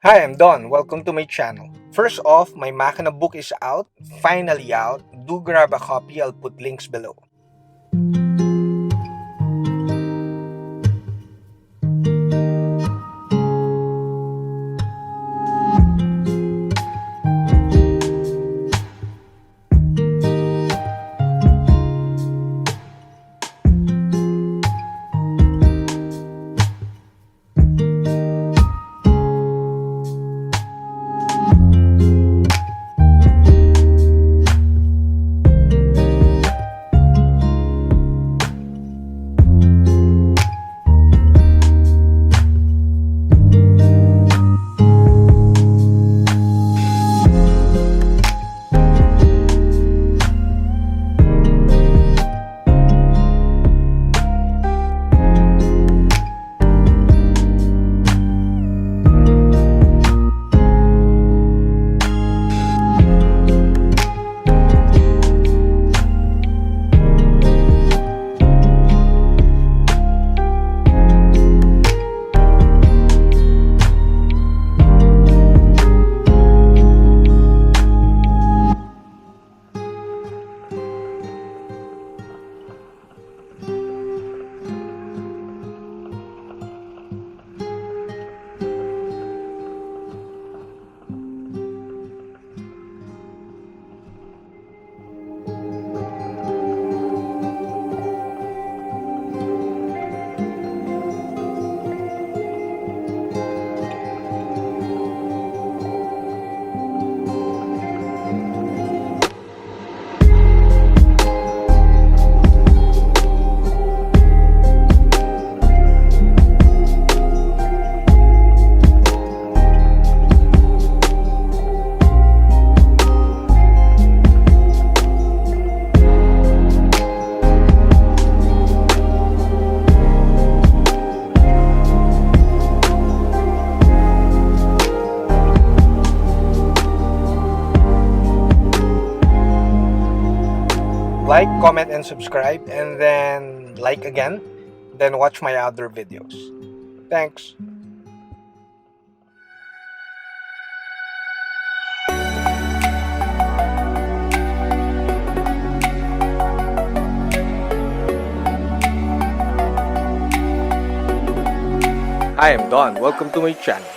Hi, I'm Don. Welcome to my channel. First off, my MAQUINA book is out. Finally out. Do grab a copy. I'll put links below. Like, comment, and subscribe, and then like again, then watch my other videos. Thanks. Hi, I'm Don. Welcome to my channel.